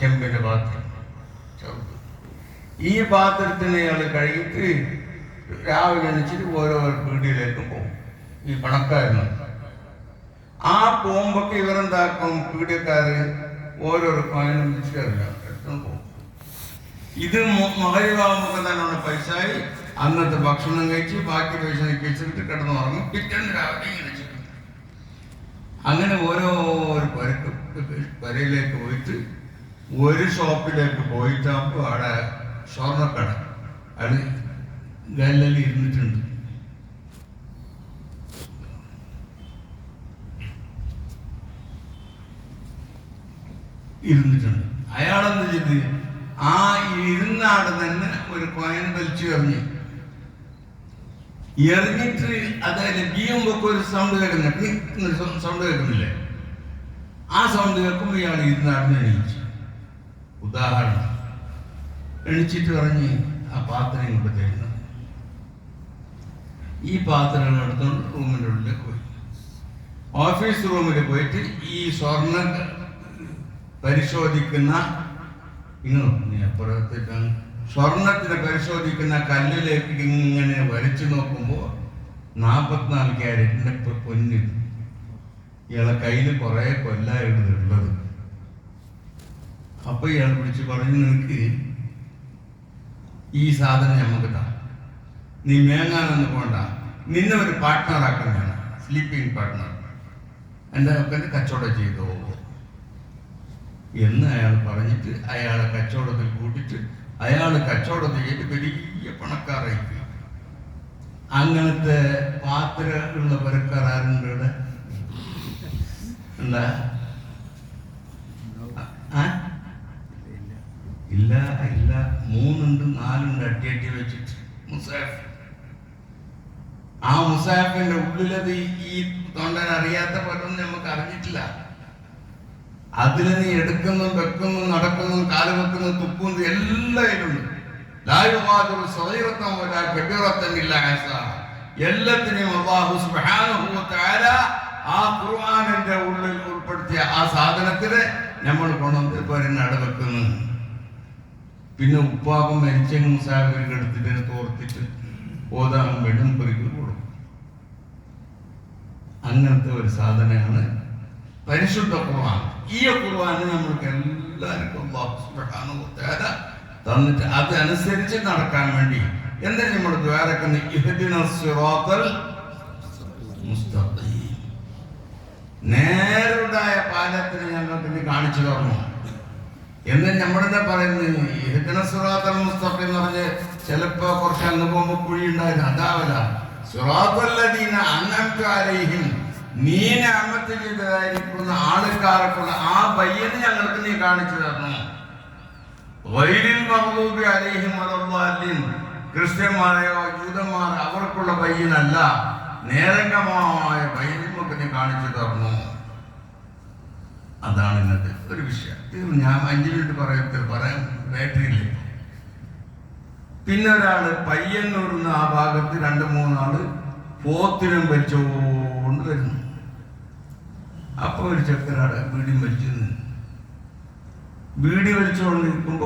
ചെമ്പിൻ്റെ പാത്രം ചെറുത്. ഈ പാത്രത്തിന് ഇയാൾ കഴുകിയിട്ട് രാവിലെ എണിച്ചിട്ട് ഓരോ പീടിയിലേക്ക് പോകും. ഈ പണക്കാരന് ആ പോകുമ്പോഴൊക്കെ ഇവരെന്താക്കും, പീഡിയക്കാര് ഓരോരോ കോയിനും വിളിച്ചിട്ടില്ല എടുത്തുകൊണ്ട് പോകും. ഇത് മകരവാകുമ്പോൾ തന്നെ പൈസയായി അന്നത്തെ ഭക്ഷണം കഴിച്ച് ബാക്കി പൈസ വെച്ചിട്ട് കിടന്ന് ഉറങ്ങും. പിറ്റേന്ന് രാവിലെ ഇങ്ങനെ ചെയ്യും. അങ്ങനെ ഓരോ വരയിലേക്ക് പോയിട്ട് ഒരു ഷോപ്പിലേക്ക് പോയിട്ടാകുമ്പോൾ അവിടെ സ്വർണ്ണക്കട അത് ഗല്ലി ഇരുന്നിട്ടുണ്ട്. അയാളെന്ത് ചെയ്ത് ആ ഇരുന്നാട് തന്നെ ഒരു കോയിൻ വലിച്ചു എറിഞ്ഞിട്ട് അതായത് ബീയുമ്പോ ഒരു സൗണ്ട് കേൾക്കുന്നില്ല, സൗണ്ട് കേൾക്കുന്നില്ലേ? ആ സൗണ്ട് കേൾക്കുമ്പോൾ ഇയാൾ ഇരുന്നാടിന് എണീച്ചു. ഉദാഹരണം എണിച്ചിട്ട് പറഞ്ഞ് ആ പാത്രം ഇങ്ങോട്ട് തരുന്നത്. ഈ പാത്രം എടുത്തുകൊണ്ട് റൂമിൻ്റെ ഉള്ളിലേക്ക് പോയി. ഓഫീസ് റൂമിൽ പോയിട്ട് ഈ സ്വർണ്ണ പരിശോധിക്കുന്ന അപ്പുറത്തേക്കാണ് സ്വർണത്തിനെ പരിശോധിക്കുന്ന കല്ലിലേക്ക് ഇങ്ങനെ വരച്ചു നോക്കുമ്പോൾ 44 ക്യാരറ്റിന്റെ പൊന്ന്. ഇയാളെ കയ്യിൽ കുറെ കൊല്ലായിരുന്നു ഉള്ളത്. അപ്പൊ ഇയാൾ വിളിച്ച് പറഞ്ഞു, നിനക്ക് ഈ സാധനം നമുക്ക് താ, നീ മേങ്ങാനൊന്നും പോണ്ട, നിന്നെ ഒരു പാർട്ട്ണറാക്കുന്നതാണ്, സ്ലീപ്പിംഗ് പാർട്ട്ണർ, എൻ്റെ ഒക്കെ കച്ചവടം ചെയ്തോ എന്ന് അയാൾ പറഞ്ഞിട്ട് അയാളെ കച്ചവടത്തിൽ കൂട്ടിയിട്ട് അയാൾ കച്ചവടം ചെയ്തിട്ട് വലിയ പണക്കാരായി. അങ്ങനത്തെ പാത്രമുള്ള പരക്കാർ ആരുണ്ട് ഇവിടെ? എന്താ? ഇല്ല ഇല്ല, 3 ഉണ്ട് 4 ഉണ്ട് അട്ടി വെച്ചിട്ട് മുസാഫ്. ആ മുസാഫിന്റെ ഉള്ളിലത് ഈ തൊണ്ടൻ അറിയാത്ത പലൊന്നും നമുക്ക് അറിഞ്ഞിട്ടില്ല. അതിൽ നീ എടുക്കുന്നതും വെക്കുന്നതും നടക്കുന്നതും കാല് വെക്കുന്നതും തുപ്പുന്നതും എല്ലാം ഇതിലുണ്ട്. എല്ലാത്തിനെയും അല്ലാഹു സുബ്ഹാനഹു വ തആല ആ ഖുർആനിന്റെ ഉള്ളിൽ ഉൾപ്പെടുത്തിയ ആ സാധനത്തിന് നമ്മൾ കൊണ്ടുവന്ന് പരിനാട് വെക്കുന്നു. പിന്നെ ഉപ്പാപ്പം മരിച്ചെങ്കിൽ മുസാഫിർക്ക് എടുത്തിട്ട് തോർത്തിട്ട് ഓതാൻ വേണ്ടി പൊരിക്കൽ കൊടുക്കും. അങ്ങനത്തെ ഒരു സാധനമാണ് പരിശുദ്ധ ഖുർആൻ. ഈ ഖുർആനെ നമ്മൾക്ക് എല്ലാവർക്കും അല്ലാഹു സുബ്ഹാനഹു വ തആല തന്നിട്ട് അതനുസരിച്ച് നടക്കാൻ വേണ്ടി എന്താ നമ്മൾ ദ്വാരക്കുന്ന ഇഹ്ദിനസ് സിറാത്തൽ മുസ്തഖീം, നേരുടായ പാലത്തിന് ഞങ്ങൾക്ക് നീ കാണിച്ചു തന്നു എന്ന് നമ്മളെന്താ പറയുന്നത്? ഇഹ്ദിനസ് സിറാത്തൽ മുസ്തഖീം എന്ന് പറഞ്ഞ് ചിലപ്പോ കുറച്ച് അങ്ങ് പോകുമ്പോൾ കുഴി ഉണ്ടായിരുന്നു, അതാവല സിറാത്തൽ ലദീന അൻഅംത അലൈഹിം, നീ നിഅമത്ത് ചെയ്തതായിരിക്കുന്ന ആൾക്കാർക്കുള്ള ആ ബയ്യന് ഞങ്ങൾക്ക് നീ കാണിച്ചു തരണം. ഗൈരിൽ മഗ്ദൂബി അലൈഹിം വലദ്ദാലിൻ, ക്രിസ്ത്യന്മാരെയോ ജൂതന്മാർ അവർക്കുള്ള ബയ്യനല്ല, നേരംഗമായ ബയ്യൻ നമുക്ക് നീ കാണിച്ചു തരണം. അതാണ് ഇന്നത്തെ ഒരു വിഷയം. ഇത് ഞാൻ 5 മിനിറ്റ് പറയാൻ ബാറ്ററിയില്ല. പിന്നെ ഒരാള് പയ്യന്നൂർന്ന് ആ ഭാഗത്ത് 2-3 ആള് പോത്തിനും വലിച്ചുകൊണ്ട് വരുന്നു. അപ്പൊ ഒരു ചെക്കനാട് ബീഡി വലിച്ചുകൊണ്ട് നിൽക്കുമ്പോ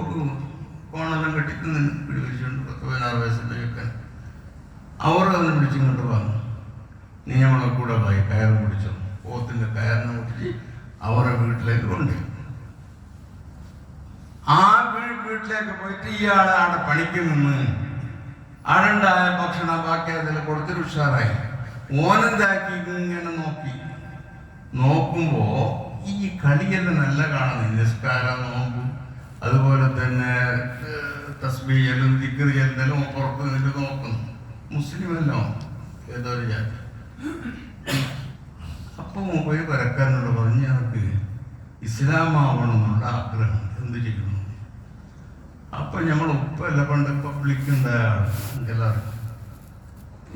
കോണെല്ലാം കെട്ടിട്ട് ബീഡി വലിച്ചുകൊണ്ട് 16 വയസ്സിന്റെ ചെക്കൻ അവർ തന്നെ പിടിച്ചിങ്ങോട്ട് വന്നു. നീ നമ്മളെ കൂടെ പോയി കയറ് പിടിച്ചോ, പോത്തിന്റെ കയറിനെ പിടിച്ച് അവരുടെ വീട്ടിലേക്ക് കൊണ്ടുപോയി. ആ വീട്ടിലേക്ക് പോയിട്ട് ഇയാളെ അവിടെ പണിക്ക് നിന്ന് അടണ്ടായ ഭക്ഷണം ബാക്കി അതിൽ കൊടുത്തിട്ട് ഉഷാറായി. ഓനെന്താക്കി ഇങ്ങനെ നോക്കുമ്പോ ഈ കളിയെല്ലാം നല്ല കാണുന്നു. നിസ്കാരം, നോമ്പ്, അതുപോലെ തന്നെ തസ്ബീഹലും ദിക്ർ ചെല്ലലും പുറത്ത് നിന്നിട്ട് നോക്കുന്നു. മുസ്ലിമല്ലോ, ഏതോ ഒരു ജാതി. അപ്പൊ പോയി വരക്കാരനോട് പറഞ്ഞ് ഞങ്ങൾക്ക് ഇസ്ലാമാവണമെന്നുള്ള ആഗ്രഹം, എന്ത് ചെയ്യണം? അപ്പൊ നമ്മൾ ഉപ്പല്ല പണ്ട് പബ്ലിക് എല്ലാവർക്കും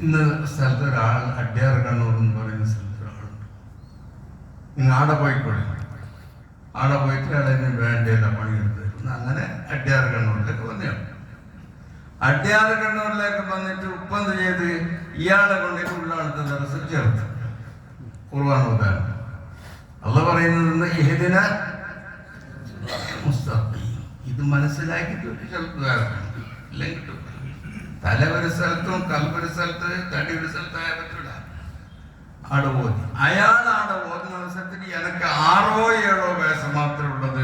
ഇന്ന് സ്ഥലത്ത് ഒരാൾ അഡ്യാർ കണ്ണൂർ എന്ന് പറയുന്ന സ്ഥലത്ത് ഒരാളുണ്ട്. നിങ്ങൾ ആടെ പോയിക്കോളി, ആടെ പോയിട്ട് അതിന് വേണ്ടിയല്ല പണിയെടുത്ത് തരുന്നു. അങ്ങനെ അഡ്യാർ കണ്ണൂരിലേക്ക് വന്നു. അഡ്യാർ കണ്ണൂരിലേക്ക് വന്നിട്ട് ഉപ്പെന്ത് ചെയ്ത് ഇയാളെ കൊണ്ടിട്ട് ഉള്ളടുത്ത ദിവസം ചേർത്ത് ഖുർആൻ ഓതാൻ. അല്ലാഹു പറയുന്നത് ഇഹ്ദിന മുസ്തഖീം, ഇത് മനസ്സിലാക്കിയിട്ട് ഒരു സ്ഥലത്ത് ഇല്ലെങ്കിൽ തല ഒരു സ്ഥലത്തും കൽപ്പൊരു സ്ഥലത്ത് തടി ഒരു സ്ഥലത്തായ പറ്റൂല. ആടെ ഓതി അയാൾ ആടെ ഓതുന്ന അവസരത്തിൽ എനിക്ക് 6 7 വയസ്സ് മാത്രമേ ഉള്ളത്.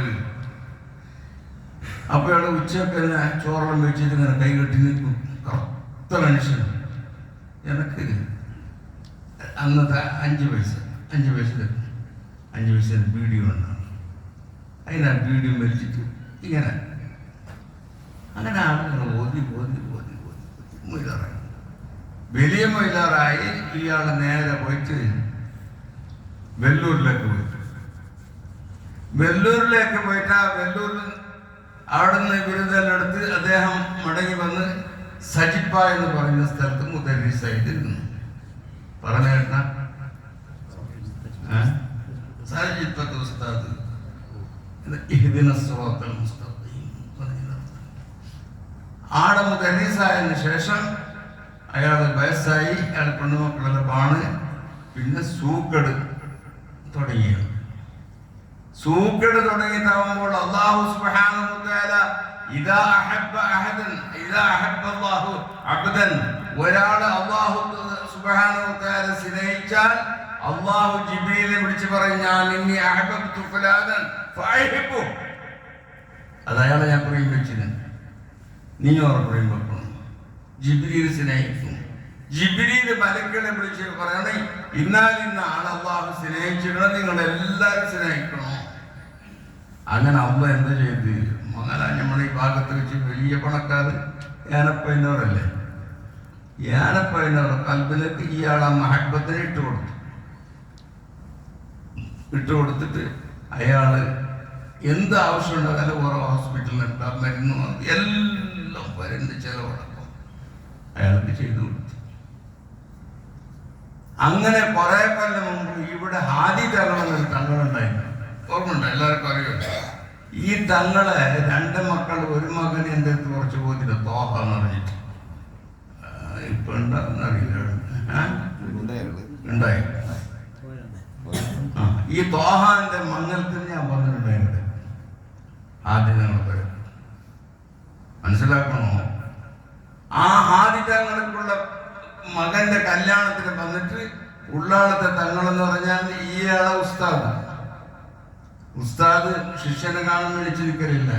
അപ്പൊ അയാൾ ഉച്ചയൊക്കെ ചോറെല്ലാം വെച്ചിട്ട് ഇങ്ങനെ കൈ കെട്ടി നിൽക്കും. കറുത്ത മനുഷ്യൻ. എനിക്ക് അന്നത്തെ 5 വയസ്സിൽ വീഡിയോ ഉണ്ടാണ്. അതിനാ വീഡിയോ വലിച്ചിട്ട് ഇങ്ങനെ അങ്ങനെ ആളുകൾ ഓതി മൊയ്ലാറായി. വലിയ മൊയ്ലാറായി ഇയാൾ നേരെ പോയിട്ട് വെല്ലൂരിലേക്ക് പോയിട്ട് ആ വെല്ലൂരിൽ അവിടെ നിന്ന് ബിരുദെല്ലാം എടുത്ത് അദ്ദേഹം മടങ്ങി വന്ന് സജിപ്പ എന്ന് പറയുന്ന സ്ഥലത്ത് മുദരിസായിട്ട് ഇരുന്നു. പറഞ്ഞ കേട്ട സജിപ്പത്ത് ഉസ്താദ് ആടെ മുദരിസായതിനു ശേഷം അയാൾ വയസ്സായി. അയാൾ പെണ്ണുമക്കളുടെ പാണ്. പിന്നെ സൂക്കട് തുടങ്ങിയിട്ടാവുമ്പോൾ അല്ലാഹു സുബ്ഹാനഹു വ തആല ഇദാ അഹബ്ബ അല്ലാഹു അബ്ദൻ, ഒരാളെ അല്ലാഹു സുബ്ഹാനഹു വ തആല സ്നേഹിച്ചാൽ അല്ലാഹു ജിബ്രീലിനെ വിളിച്ച് പറയും, ഞാൻ ഇന്നി അഹബ്ബതു ഫുലാനൻ ഫഅഹിബ്ബു. അത് അയാളെ ഞാൻ പറയും വെച്ചിന്, നീ ഓർ പറയും വെക്കണം. ജിബ്രീൽ സ്നേഹിക്കും. ജിബ്രീൽ മലക്കുകളെ വിളിച്ച് പറയണേ, ഇന്ന ആൾ അല്ലാഹു സ്നേഹിച്ചിടണം, നിങ്ങളെല്ലാവരും സ്നേഹിക്കണം. അങ്ങനെ അള്ളാഹ് എന്താ ചെയ്ത് മകനാ നമ്മുടെ ഈ ഭാഗത്ത് വെച്ച് വലിയ പണക്കാർ യാനപ്പൈനവരല്ലേ, യാനപ്പൈനവർ കൽബിലേക്ക് ഇയാളെ മഹബത്തിനെ ഇട്ട് കൊടുത്തിട്ട് അയാള് എന്ത് ആവശ്യമുണ്ടോ അല്ല ഓരോ ഹോസ്പിറ്റലിൽ മരുന്ന് എല്ലാം വരുന്ന ചെലവടക്കം അയാൾക്ക് ചെയ്തു കൊടുത്തു. അങ്ങനെ കുറെ കൊല്ലം മുമ്പ് ഇവിടെ ഹാദി തങ്ങളെന്നൊരു തങ്ങളുണ്ടായിരുന്നു. ഓർമ്മയുണ്ടോ? എല്ലാവർക്കും അറിയുമല്ലോ. ഈ തങ്ങളെ 2 മക്കൾ, ഒരു മകൻ എൻ്റെ അടുത്ത് കുറച്ച് പോയില്ല, തോഹ എന്ന് പറഞ്ഞിട്ട്. ഇപ്പൊ ഉണ്ടാകുന്നറിയില്ല, ഉണ്ടായി. ഈ തോഹാന്റെ മംഗലത്തിന് ഞാൻ പറഞ്ഞിട്ടുണ്ടായിരുന്നു. ആദ്യം ഞങ്ങൾ മനസ്സിലാക്കണോ? ആ ഹാദിതങ്ങൾക്കുള്ള മകന്റെ കല്യാണത്തിന് വന്നിട്ട് ഉള്ളാളത്തെ തങ്ങളെന്ന് പറഞ്ഞാൽ ഇയാളെ ഉസ്താദ് ശിഷ്യനെ കാണാൻ മേടിച്ച് നിൽക്കലില്ല,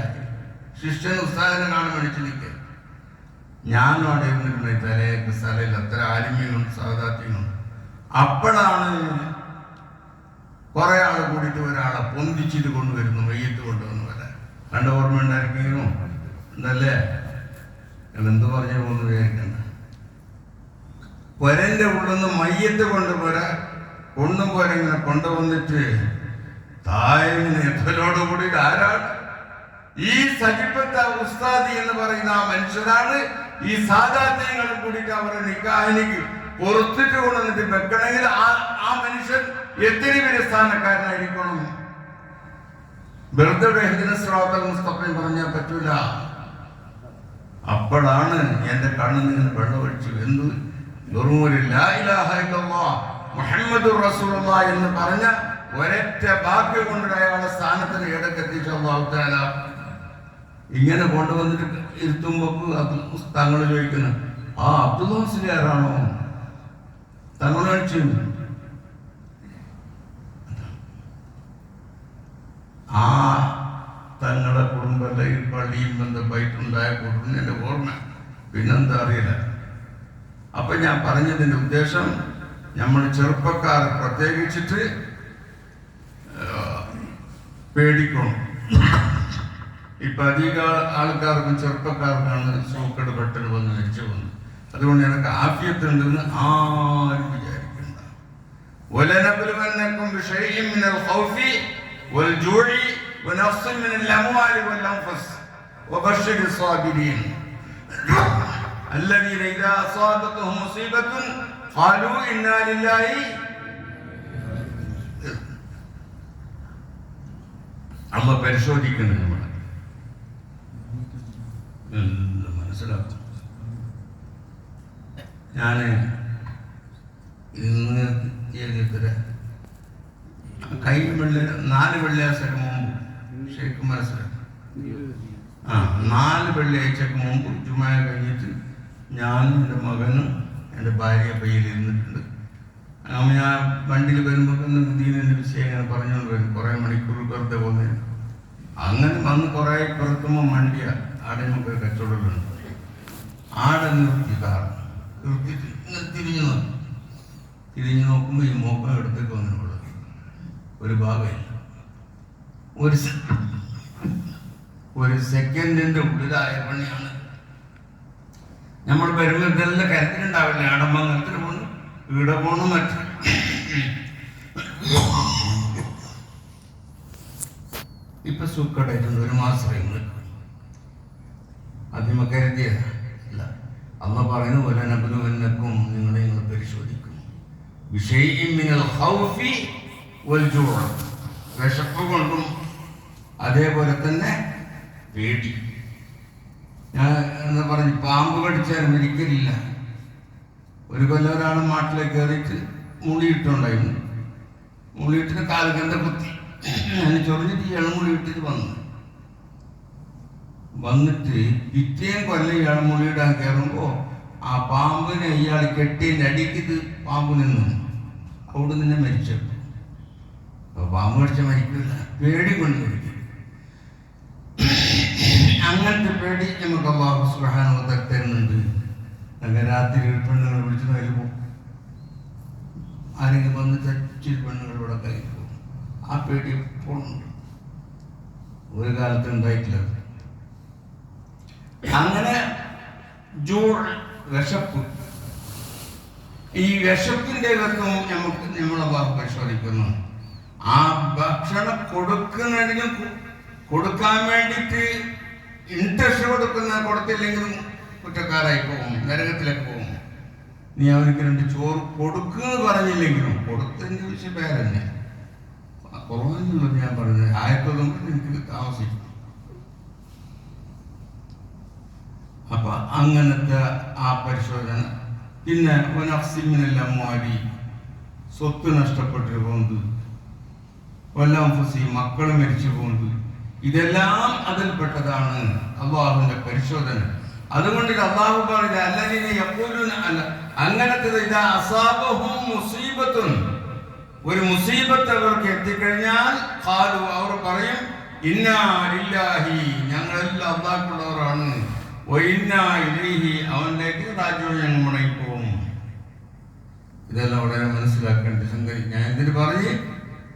ശിഷ്യൻ ഉസ്താദിനെ കാണാൻ മേടിച്ച് നിൽക്കൽ. ഞാനും അവിടെ ഇരുന്നിട്ടുണ്ട്. തലേക്ക് സ്ഥലമില്ല, അത്ര ആലിമ്യങ്ങളും സാധാത്യങ്ങളും. അപ്പോഴാണ് കുറെ ആൾ കൂടിയിട്ട് ഒരാളെ പൊന്തിച്ചിട്ട് കൊണ്ടുവരുന്നു, മയ്യത്ത് കൊണ്ടുവന്നു വരാൻ. കണ്ട ഓർമ്മ ഉണ്ടായിരിക്കുന്നു എന്നല്ലേ? എന്ത് പറഞ്ഞു പോകുന്നു വിചാരിക്കണ്ട. പൊരന്റെ ഉള്ളിൽ നിന്ന് മയ്യത്ത് കൊണ്ടുപോരാ, ഇങ്ങനെ കൊണ്ടുവന്നിട്ട് തായങ്ങനെ എത്തലോടുകൂടി ആരാണ് ഈ സജിപ്പത്ത ഉസ്താദി എന്ന് പറയുന്ന ആ മനുഷ്യനാണ്. ഈ സാധാത്യങ്ങളും കൂടിയിട്ട് അവരെ നിക്കാഹിനിക്ക് പുറത്തിട്ട് കൊണ്ടുവന്നിട്ട് വെക്കണമെങ്കിൽ ആ മനുഷ്യൻ എത്തിരി വലിയ സ്ഥാനക്കാരനായിരിക്കണം. വെറുതെ മുസ്തഫയും പറഞ്ഞാൽ പറ്റൂല. അപ്പോഴാണ് എന്റെ കണ്ണിൽ നിന്ന് വെള്ളമൊഴിച്ചു. എന്ത് വെറുമൊരു ലാ ഇലാഹ ഇല്ലല്ലാഹ് മുഹമ്മദുർ റസൂലുള്ളാഹ് എന്ന് പറഞ്ഞ ഒരൊറ്റ വാക്ക് കൊണ്ട് അയാളുടെ സ്ഥാനത്തിന് ഇടക്കെത്തിച്ചു അല്ലാഹു തആല. ഇങ്ങനെ കൊണ്ടുവന്നിട്ട് ഇരുത്തുമ്പോ തങ്ങൾ ചോദിക്കുന്നു, ആ അബ്ദുല്ലാ മുസ്ലിയാരാണോ? തങ്ങൾ കഴിച്ചു. ആ തങ്ങളുടെ കുടുംബത്തെ ഈ പള്ളിയും ബന്ധപ്പെട്ടുണ്ടായ കുടുംബം എൻ്റെ ഓർമ്മ, പിന്നെന്താ അറിയില്ല. അപ്പൊ ഞാൻ പറഞ്ഞതിൻ്റെ ഉദ്ദേശം, നമ്മൾ ചെറുപ്പക്കാർ പ്രത്യേകിച്ചിട്ട് പേടിക്കണം. ഇപ്പൊ അധിക ആൾക്കാർക്കും ചെറുപ്പക്കാർക്കാണ് സൂക്കട് പെട്ടെന്ന് വന്ന് മരിച്ചു വന്നു. അതുകൊണ്ട് എനിക്ക് ആഫിയത്തുണ്ടെന്ന് ആരും വിചാരിക്കണ്ട. വലനബ്ലുവന്നകും ബിശൈഇൻ മിനൽ ഖൗഫി വൽജൂഇ വനഖ്സിൻ മിനൽ അംവാലി വൽ അൻഫുസ് വബശ്ശിരിസ് സാബിരീൻ الذين إذا أصابتهم مصيبة قالوا إنا لله. അള്ളാഹ് പരിശോധിക്കുന്നു നമ്മളെ, മനസ്സിലാക്കും. ഞാൻ ഇന്ന് കഴിഞ്ഞ 4 വെള്ളിയാഴ്ചക്ക് മുമ്പ് ശരിക്കും മനസ്സിലാക്കും. 4 വെള്ളിയാഴ്ചക്ക് മുമ്പ് ജുമാ കഴിഞ്ഞിട്ട് ഞാനും എൻ്റെ മകനും എൻ്റെ ഭാര്യ പയ്യിൽ ഇരുന്നിട്ടുണ്ട്. ഞാൻ വണ്ടിയിൽ വരുമ്പോൾ ദീനിൻ്റെ വിഷയം ഇങ്ങനെ പറഞ്ഞുകൊണ്ട് വരും. കുറേ മണിക്കൂർ വെറുതെ പോകുന്നതിന് അങ്ങനെ വന്ന് കുറേ പുറത്തുമ്പോൾ വണ്ടിയ ആടെ നമുക്ക് കച്ചവടമുണ്ട്. ആടെ നിർത്തി കാർ നിർത്തിയിട്ട് ഇങ്ങനെ തിരിഞ്ഞു നോക്കുമ്പോൾ ഈ മോക്കം എടുത്തേക്ക് വന്നിട്ടുള്ളത് ഒരു ഭാഗമില്ല. ഒരു സെക്കൻഡിൻ്റെ ഉള്ളിലായ പണിയാണ്. നമ്മൾ വരുമ്പോൾ ഇതെല്ലാം കരുത്തിലുണ്ടാവില്ല. ആടമ്പങ്ങത്തിന് പോകണം, ഇവിടെ പോകണം, മറ്റു ഇപ്പൊ സുഖമായിട്ടുണ്ട്. 1 മാസം ആദ്യമ കരുതിയല്ല. അമ്മ പറയുന്നു പോലെ നബലുവന്നക്കും നിങ്ങളെ നിങ്ങൾ പരിശോധിക്കും. വിശപ്പ് കൊണ്ടും അതേപോലെ തന്നെ പേടി. ഞാൻ എന്താ പറഞ്ഞു, പാമ്പ് കടിച്ചാൽ മരിക്കലില്ല. ഒരു കൊല്ലം ഒരാൾ നാട്ടിലേക്ക് കയറിയിട്ട് മുളിയിട്ടുണ്ടായിരുന്നു. മുളിയിട്ടിന് കാലുകണ്ട കുത്തി. ഞാൻ ചൊറിഞ്ഞിട്ട് ഇയാൾ മുളിയിട്ടിട്ട് വന്നിട്ട് പിറ്റേം കൊല്ലം ഇയാൾ മുളിയിടാൻ കയറുമ്പോൾ ആ പാമ്പിനെ ഇയാൾ കെട്ടിയതിൻ്റെ അടിക്കിത് പാമ്പ് നിന്ന് അവിടെ നിന്ന് മരിച്ചപ്പോൾ. അപ്പോൾ പാമ്പ് കടിച്ച മരിക്കില്ല, പേടി കൊണ്ട് മരിക്കും. അങ്ങനത്തെ പേടി നമുക്ക് അല്ലാഹു സുബ്ഹാനഹു വ തആല തരുന്നുണ്ട്. അങ്ങനെ രാത്രി പെണ്ണുങ്ങൾ വിളിച്ചു കയ്യിൽ പോകും. ആരെങ്കിലും വന്ന് തെച്ചിൽ പെണ്ണുങ്ങളിവിടെ കയ്യിൽ പോകും. ആ പേടി എപ്പോഴുണ്ട്, ഒരു കാലത്ത് ഉണ്ടായിട്ടില്ല. അങ്ങനെ വിശപ്പ്, ഈ വിശപ്പിൻ്റെ അകത്തും നമ്മളെ പരിശോധിക്കുന്നു. ആ ഭക്ഷണം കൊടുക്കുന്നതിനും കൊടുക്കാൻ വേണ്ടിയിട്ട് ഇൻട്രസ്റ്റ് കൊടുത്തില്ലെങ്കിലും കുറ്റക്കാരായി പോകും, നരകത്തിലേക്ക് പോകും. നീ അവർക്ക് 2 ചോറ് കൊടുക്കുക പറഞ്ഞില്ലെങ്കിലും കൊടുത്തതിൻ്റെ വിഷയം പേര് തന്നെ കുറവെന്നുള്ളത് ഞാൻ പറഞ്ഞത്. ആയതൊന്നും എനിക്ക് താമസിക്കും. അപ്പൊ അങ്ങനത്തെ ആ പരിശോധന. പിന്നെ ഒനഫ്സിമിനെല്ലാം മാറി സ്വത്ത് നഷ്ടപ്പെട്ടു പോകുന്നത്, മക്കൾ മരിച്ചു പോകുന്നത്, ഇതെല്ലാം അതിൽപ്പെട്ടതാണ് അള്ളാഹുവിന്റെ പരിശോധന. അതുകൊണ്ട് അള്ളാഹു പറഞ്ഞ അല്ലതിനെ എപ്പോഴും അല്ല അങ്ങനത്തെ ഇതാ അസാബഹും മുസീബത്തുൻ, ഒരു മുസീബത്ത് അവർക്ക് എത്തിക്കഴിഞ്ഞാൽ ഖാലു അവർ പറയും ഇന്നാ ലില്ലാഹി, ഞങ്ങളെല്ലാം അള്ളാഹുള്ളവരാണ്, വഇന്നാ ഇലൈഹി, അവനിലേക്ക് റാജിഊൻ, ഞങ്ങൾ മടങ്ങിപ്പോകും. ഇതെല്ലാം വളരെ മനസ്സിലാക്കേണ്ട സംഗതി. ഞാൻ എന്തിനു പറഞ്ഞ്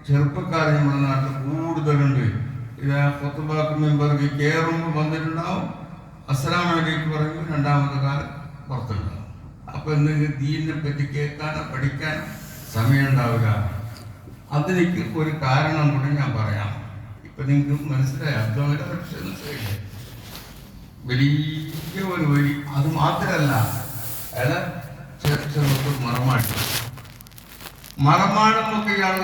ചെറുപ്പക്കാർ നമ്മുടെ നാട്ടിൽ കൂടുതലുണ്ട്. ഇതാ ഖുത്ബാക്ക് മെമ്പർക്ക് കയറുമ്പോൾ വന്നിട്ടുണ്ടാവും, അസ്സലാമു അലൈക്കും പറയുമ്പോൾ 2ാമത്തെ കാലം പുറത്തുണ്ടാവും. അപ്പൊ എന്തെങ്കിലും ദീനിനെ പറ്റി കേൾക്കാനോ പഠിക്കാനോ സമയം ഉണ്ടാവില്ല. അതിലേക്ക് ഒരു കാരണം കൂടി ഞാൻ പറയാം. ഇപ്പൊ നിങ്ങൾക്ക് മനസ്സിലായി, അബ്ദുള്ള പക്ഷേ മനസ്സിലായില്ലേ, വലിയ ഒരു വരി. അത് മാത്രമല്ല, അയാളെ ചെറുപ്പം മറമാടുമൊക്കെ ഇയാൾ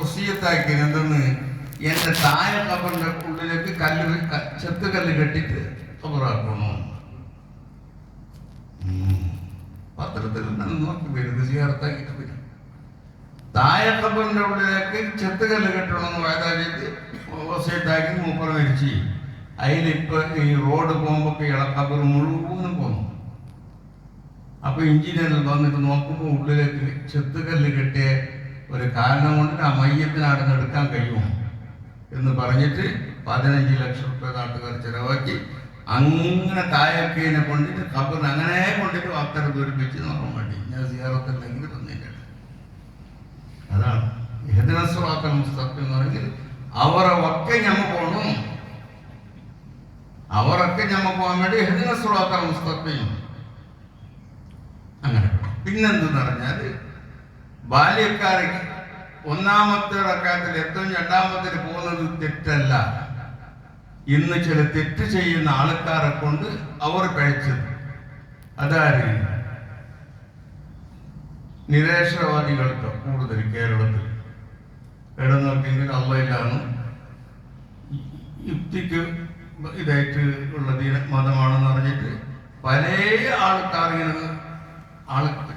വസിയത്താക്കി. എന്തെന്ന്, എന്റെ താഴെ ഖബറിന്റെ ഉള്ളിലേക്ക് ചെത്തുകല്ല് കെട്ടിട്ട് ഖബറാക്കണോ. പത്രത്തിൽ നോക്കി വരുന്നത് സിയാറത്താക്കിട്ട് വരും. താഴെ ഖബറിന്റെ ഉള്ളിലേക്ക് ചെത്തുകല്ല് കെട്ടണമെന്ന് വായതാക്കിയിട്ട് വസിയത്താക്കി മൂപ്പർ മരിച്ച്. അതിലിപ്പോ ഈ റോഡ് പോകുമ്പോ ഇയാളെ ഖബർ മുഴുവനും പോന്നു. അപ്പൊ എഞ്ചിനീയറിൽ വന്നിട്ട് നോക്കുമ്പോൾ ഉള്ളിലേക്ക് ചെത്തുകല്ല് കെട്ടിയ ഒരു കാരണം കൊണ്ട് ആ മയ്യത്തിന് അവിടെ നിന്ന് എടുക്കാൻ കഴിയുമോ എന്ന് പറഞ്ഞിട്ട് 15 ലക്ഷം രൂപ നാട്ടുകാർ ചെലവാക്കി അങ്ങനെ തായക്കേനെ കൊണ്ടിട്ട് ഖബറിന് അങ്ങനെ കൊണ്ടിട്ട് അത്തരം ദൂരിപ്പിച്ച് നോക്കാൻ വേണ്ടി. ഞാൻ സിയാറത്തില്ലെങ്കിൽ തന്നില്ല. അതാണ് ഇഹ്ദിന സിറാത്തൽ മുസ്തഖീം എന്ന് പറഞ്ഞെങ്കിൽ അവരൊക്കെ ഞമ്മ പോകണം, അവരൊക്കെ ഞമ്മ പോകാൻ വേണ്ടി ഇഹ്ദിന സിറാത്തൽ മുസ്തഖീം. അങ്ങനെ പിന്നെന്തെന്ന് പറഞ്ഞാൽ ബാല്യക്കാരെ 1ാമത്തെ റക്അത്തിൽ ഏറ്റവും 2ാമത്തിൽ പോകുന്നത് തെറ്റല്ല. ഇന്ന് ചില തെറ്റ് ചെയ്യുന്ന ആൾക്കാരെ കൊണ്ട് അവർ കഴിച്ചത് അതാര്, നിരേശ്വരവാദികൾക്ക് കൂടുതൽ കേരളത്തിൽ ഇടനോക്കിയെങ്കിൽ അള്ളയിലാണ് യുക്തിക്ക് ഇതായിട്ട് ഉള്ള മതമാണെന്ന് പറഞ്ഞിട്ട് പല ആൾക്കാരിങ്ങനെ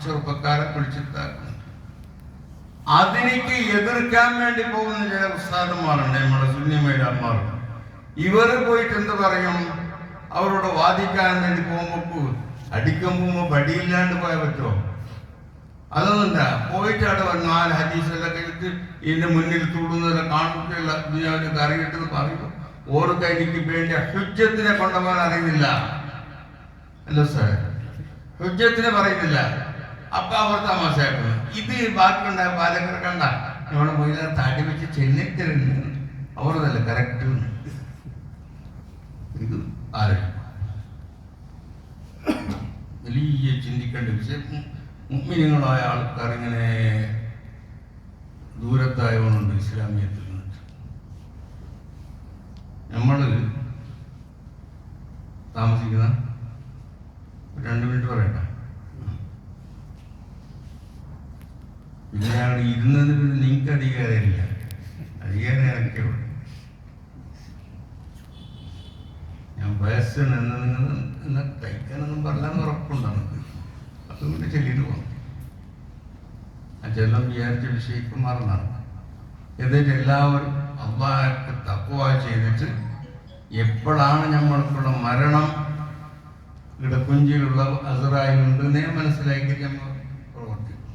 ചെറുപ്പക്കാരെ പിടിച്ചിട്ടാക്കുന്നുണ്ട്. അതിലേക്ക് എതിർക്കാൻ വേണ്ടി പോകുന്ന ചില ഉസ്താദന്മാരുണ്ട്, നമ്മുടെ സുന്നി മേലാന്മാർ. ഇവർ പോയിട്ട് എന്ത് പറയും? അവരോട് വാദിക്കാൻ വേണ്ടി പോകുമ്പോൾ അടിക്കുമ്പോൾ വടിയില്ലാണ്ട് പോയാൽ പറ്റുമോ? അതൊന്നുമില്ല. പോയിട്ട് അവിടെ 4 ഹദീസെല്ലാം കഴിഞ്ഞിട്ട് ഇതിന്റെ മുന്നിൽ തൂടുന്നതെല്ലാം കാണുകയുള്ള ദുനിയാവിന് കറിയിട്ടെന്ന് പറയുമ്പോൾ ഓർക്ക് എനിക്ക് വേണ്ടി ഹുജ്ജത്തിനെ കൊണ്ടുപോകാൻ അറിയുന്നില്ല. അല്ലോ സാർ, ഹുജ്ജത്തിനെ പറയുന്നില്ല. അപ്പൊ അവർ തമാശയാക്കുന്നു. ഇത് ബാക്കിയുണ്ടായ പാലക്കര കണ്ട നമ്മുടെ മൊയിലാർ താടി വെച്ച് ചെന്നൈത്തരുന്നു. അവരതല്ല കറക്റ്റ്. ഇത് ആലോചിക്കും. വലിയ ചിന്തിക്കേണ്ട വിഷയം. മുഅ്മിനീങ്ങളായ ആൾക്കാർ ഇങ്ങനെ ദൂരത്തായവനുണ്ട് ഇസ്ലാമിയത്തിൽ നിന്ന്. നമ്മൾ താമസിക്കുന്ന 2 മിനിറ്റ് പറയട്ടെ. പിന്നെ ഞങ്ങൾ ഇരുന്നത് നിങ്ങൾക്ക് അധികാരമില്ല, അധികാരം ഇറക്കിയുള്ളൂ. ഞാൻ വയസ്സാണ് എന്ന് നിങ്ങൾ എന്നെ തയ്ക്കാനൊന്നും പറഞ്ഞാന്ന് ഉറപ്പുണ്ട് നമുക്ക്. അതും കൂടെ ചെല്ലിട്ട് പോകണം. ആ ചെല്ലം വിചാരിച്ച വിഷയിക്കും മറന്നാണ്. എന്നിട്ട് എല്ലാവരും അള്ളാഹ്ക്ക് തഖ്വ ചെയ്തിട്ട് എപ്പോഴാണ് നമ്മൾക്കുള്ള മരണം ഇടക്കുഞ്ചിയിലുള്ള അസ്റായിലുണ്ടെന്നേ മനസ്സിലാക്കി നമ്മൾ പ്രവർത്തിക്കും.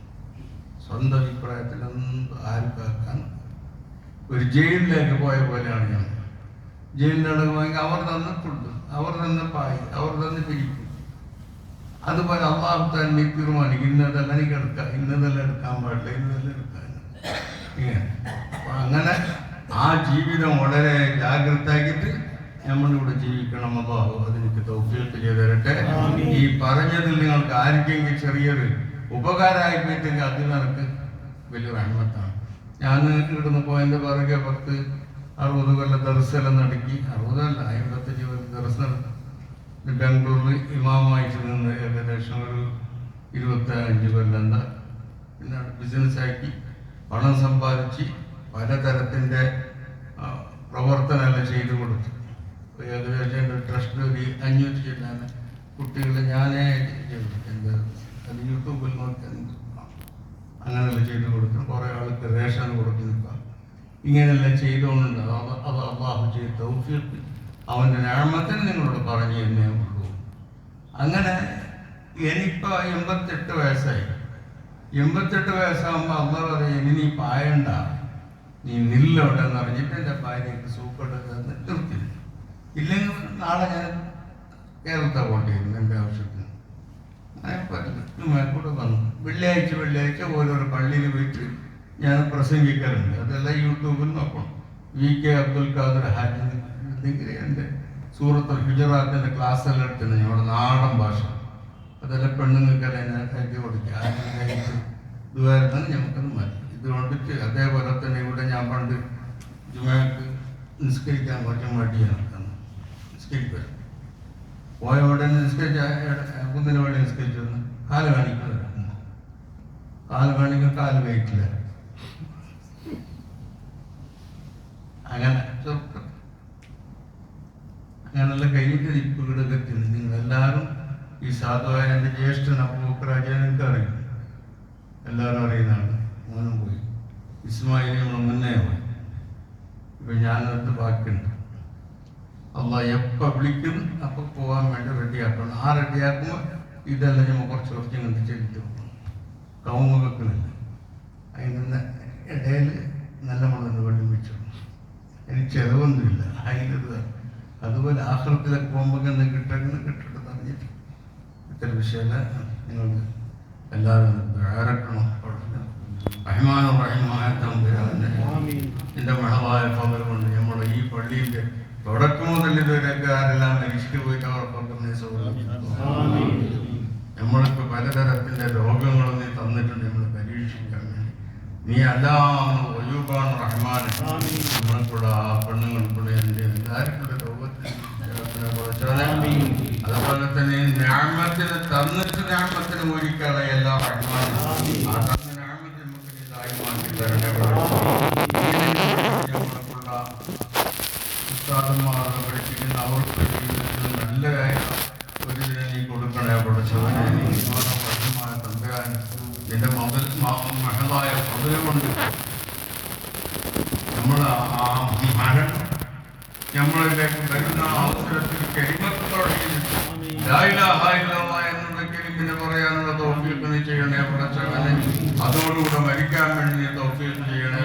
സ്വന്തം അഭിപ്രായത്തിലൊന്നും ആർക്കാക്കാൻ ഒരു ജയിലിലേക്ക് പോയ പോലെയാണ് ഞാൻ. ജയിലിനടങ്ങുമെങ്കിൽ അവർ തന്ന ഫുഡ്, അവർ തന്ന പായ്, അവർ തന്ന പിരിക്കും. അതുപോലെ അള്ളാഹു തന്നെ തീരുമാനിക്കും ഇന്നതെല്ലാം എനിക്ക് എടുക്കാം, ഇന്നതെല്ലാം എടുക്കാൻ പാടില്ല, ഇന്നതെല്ലാം എടുക്കാൻ. ഇങ്ങനെ അങ്ങനെ ആ ജീവിതം വളരെ ജാഗ്രതാക്കിയിട്ട് നമ്മളിവിടെ ജീവിക്കണം. അള്ളാഹു അതെനിക്ക് തൗഫീഖ് ചെയ്ത് തരട്ടെ. ഈ പറഞ്ഞതിൽ നിങ്ങൾക്ക് ആർക്കെങ്കിലും ചെറിയൊരു ഉപകാരമായി പോയിട്ടെങ്കിൽ അത് നിനക്ക് വലിയ റഹ്മത്താണ്. ഞാൻ ഇവിടുന്ന് പോയതിൻ്റെ പിറകെ 10-60 കൊല്ലം ദർസെല്ലാം നടക്കി. 60 അല്ല, 55 കൊല്ലം ദർസ് നടത്തി. ബാംഗ്ലൂരിൽ ഇമാമായിട്ട് നിന്ന് ഏകദേശം ഒരു 25 കൊല്ലം എന്താ. പിന്നെ ബിസിനസ്സാക്കി പണം സമ്പാദിച്ച് പലതരത്തിൻ്റെ പ്രവർത്തനമെല്ലാം ചെയ്തു കൊടുത്തു. ഏകദേശം എൻ്റെ ട്രസ്റ്റ് ഒരു 500 ചില്ലാതെ കുട്ടികളെ ഞാനേ ചെയ്തു. എൻ്റെ അത് യൂട്യൂബിൽ നോക്കി അങ്ങനെയെല്ലാം ചെയ്തു കൊടുത്തു. കുറേ ആൾക്ക് റേഷൻ കൊടുത്തു നിൽക്കാം. ഇങ്ങനെയെല്ലാം ചെയ്തുകൊണ്ടുണ്ട്. അത് അള്ളാഹു ചെയ്ത് തൗഫീഖ് അവൻ്റെ നിഅമത്തിന് നിങ്ങളോട് പറഞ്ഞു എന്നേ ഉള്ളൂ. അങ്ങനെ എനിക്കിപ്പോൾ 88 വയസ്സായി. 88 വയസ്സാകുമ്പോൾ അള്ളാഹ് പറയും ഇനി നീ പായണ്ട, നീ നില്ലോട്ടെ എന്ന് പറഞ്ഞിട്ട് എൻ്റെ ഭാര്യയ്ക്ക് സൂക്കോട്ടെ നിർത്തി. ഇല്ലെങ്കിൽ നാളെ ഞാൻ കേരളത്തെ പോകേണ്ടിയിരുന്നു എൻ്റെ ആവശ്യത്തിന്. കൂടെ വന്നു. വെള്ളിയാഴ്ച ഓരോരോ പള്ളിയിൽ പോയിട്ട് ഞാൻ പ്രസംഗിക്കാറുണ്ട്. അതെല്ലാം യൂട്യൂബിൽ നോക്കണം. VK അബ്ദുൽ ഖാദർ ഹാജി എൻ്റെ സൂറത്തുൽ ഹുജറാത്തിൻ്റെ ക്ലാസ്സെല്ലാം എടുത്തിട്ടുണ്ട്. ഞങ്ങളുടെ നാടൻ ഭാഷ അതെല്ലാം പെണ്ണുങ്ങൾക്കെല്ലാം ഞാൻ കയറ്റി കൊടുക്കുക. ആരും കഴിച്ച് ഇതുവായിരുന്നെങ്കിൽ നമുക്കത് മതി. ഇത് കൊണ്ടിട്ട് അതേപോലെ തന്നെ ഇവിടെ ഞാൻ പണ്ട് ജുമയ്ക്ക് നിസ്കരിക്കാൻ കുറച്ച് മടിയാണ്. നിസ്കരിക്കുക പോയ ഉടനെ നിസ്കരിച്ച കുന്നിന് വേണ്ടി നിസ്കരിച്ചു വന്ന് കാല് കാണിക്കുന്നത്. കാല് വെയിറ്റില്ല. അങ്ങനെ ചെറുപ്പം അങ്ങനെല്ലാം കഴിഞ്ഞിട്ട് ഇപ്പം ഇവിടെ എത്തുന്നു. നിങ്ങളെല്ലാവരും ഈ സാധുവായ എൻ്റെ ജ്യേഷ്ഠൻ അബൂബക്കർ എനിക്ക് അറിയും, എല്ലാവരും അറിയുന്നതാണ്. മോനും പോയി, ഇസ്മായിൽ നമ്മൾ മുന്നേ പോയി. ഇപ്പം ഞാനടുത്ത് ബാക്കിയുണ്ട്. അള്ളാഹ് എപ്പോൾ വിളിക്കുന്നു അപ്പോൾ പോകാൻ വേണ്ടി റെഡിയാക്കണം. ആ റെഡിയാക്കുമ്പോൾ ഇതെല്ലാം നമ്മൾ കുറച്ച് കണ്ട് ചെല്ലിട്ട് കവുങ്ങ് വെക്കുന്നില്ല. അതിൻ്റെ ഇടയിൽ നല്ല മണ്ണെന്ന് വെള്ളം വെച്ചു. എനിക്ക് ചിലവൊന്നുമില്ല അതിലത്. അതുപോലെ ആഹ്റത്തിലൊക്കെ പോകുമ്പോൾ എന്ന് കിട്ടട്ടെന്ന് പറഞ്ഞിട്ട് ഇത്തരം വിഷയമല്ല നിങ്ങൾ എല്ലാവരും ധാരക്കണം. റഹ്മാനുറഹീമായ തമ്പുരാനെ എൻ്റെ മഹളായ ഫضل കൊണ്ട് നമ്മുടെ ഈ പള്ളിയിൻ്റെ തുടക്കം മുതൽ ഇതുവരെയൊക്കെ ആരെല്ലാം മരിച്ചിട്ട് പോയിട്ട് അവർക്കൊക്കെ നമ്മൾക്ക് പലതരത്തിൻ്റെ രോഗങ്ങളും നീ തന്നിട്ടുണ്ട് നമ്മളെ പരീക്ഷിക്കാൻ വേണ്ടി. നീ എല്ലാം ഒയൂബാണ് റഹ്മാൻ. നമ്മൾക്കൂടെ ആ പെണ്ണുങ്ങൾക്കൂടെ എൻ്റെ എല്ലാവർക്കും രോഗത്തിന് അതുപോലെ തന്നെ നിഅമത്തിന് തന്നിട്ട് നിഅമത്തിന് ഒരുക്കാതെ എല്ലാ റഹ്മാനും ആ തന്ന നിഅമത്ത് നമുക്ക് ഇതായി മാറ്റി തരണേ. നമ്മൾക്കുള്ള ഉസ്താദന്മാർ പഠിപ്പിക്കുന്ന അവർക്ക് ജീവിതത്തിൽ നല്ല ഒരു ഇതിനെ നീ കൊടുക്കണേ. പഠിച്ചവനെ നീ വർഷമായ തമ്പുരാൻ എൻ്റെ മഹളായ ഫضل കൊണ്ട് നമ്മൾ ആ മരണം നമ്മളിലേക്ക് അതോടുകൂടെ മരിക്കാൻ വേണ്ടി തൗഫീഖ് ചെയ്യണേ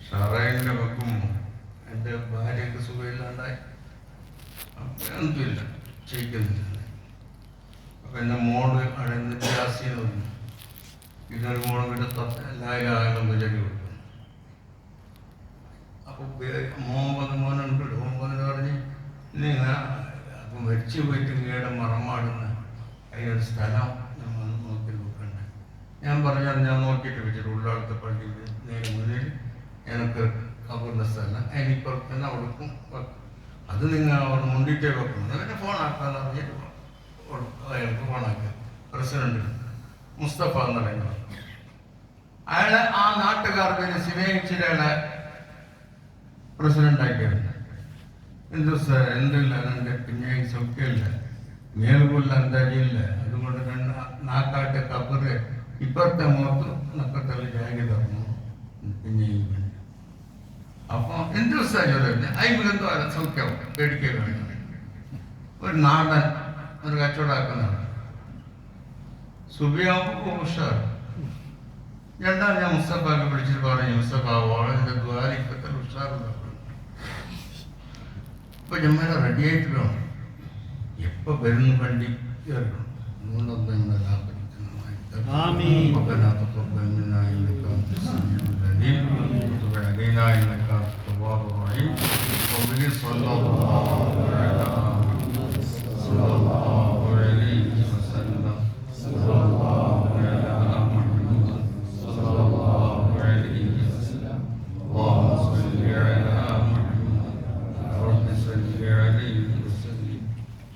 ഷറൈൻ്റെ വെക്കും എൻ്റെ ഭാര്യയ്ക്ക് സുഖമില്ലാണ്ടായി. എന്തില്ല ചെയ്യിക്കുന്നില്ല. അപ്പം എൻ്റെ മോള് അവിടെ നിത്യാസിന്ന് പറഞ്ഞു. പിന്നൊരു മോള് വീട്ടിൽ എല്ലാവരും വിചാരി കൊടുക്കും. അപ്പോൾ മോനുണ്ട് മോനെന്ന് പറഞ്ഞ് നിങ്ങൾ അപ്പം മരിച്ചു പോയിട്ട് ഇങ്ങയുടെ മറമാടുന്ന അതിനൊരു സ്ഥലം നമ്മൾ നോക്കി നോക്കണ്ട. ഞാൻ പറഞ്ഞാൽ ഞാൻ നോക്കിയിട്ട് വെച്ചിട്ട് ഉള്ളാളത്തെ പള്ളിയിൽ നേരെ മുന്നിൽ എനിക്ക് കബറിൻ്റെ സ്ഥലം അതിനിപ്പുറത്ത് അവിടേക്കും വെക്കും. അത് നിങ്ങൾ അവിടെ മുണ്ടിട്ടേ വെക്കണം. പിന്നെ ഫോണാക്കാന്ന് പറഞ്ഞിട്ട് അയാൾക്ക് ഫോണാക്കുക. പ്രസിഡന്റ് മുസ്തഫ എന്ന് പറയുന്നത് അയാളെ ആ നാട്ടുകാർ പിന്നെ സ്നേഹിച്ചിട്ട് പ്രസിഡന്റ് ആക്കിയത്. എന്തു സാർ എന്തില്ല എൻ്റെ പിന്നെ സൗഖ്യമില്ല, മേൽകൊല്ല അന്തരിയില്ല, അതുകൊണ്ട് നാക്കാട്ടെ കബറ് ഇപ്പുറത്തെ മുഖത്ത് നക്കത്തല്ല ജാഗി തന്നു പിന്നെയും വേണ്ടി. അപ്പോൾ എന്ത് സാഹചര്യം അയിമെന്തോ അല്ല സൗഖ്യം പേടിക്കുക വേണം. ഒരു നാടൻ ഒരു കച്ചവടമാക്കുന്നതാണ് സുബിയാവുമ്പോൾ ഉഷാർ. രണ്ടാം ഞാൻ മുസ്തഫാക്ക് പിടിച്ചിട്ട് പറഞ്ഞു, മുസ്തഫ വളരെ ദ്വാരിക്കത്തിൽ ഉഷാറുണ്ടാവും. ഇപ്പൊ ഞമ്മളെ റെഡി ആയിട്ട് വേണം. എപ്പോ വരുന്ന വണ്ടി കയറണം. അതുകൊണ്ടൊന്നും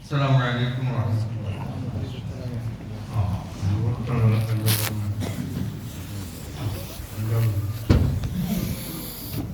Assalamualaikum warahmatullahi wabarakatuh.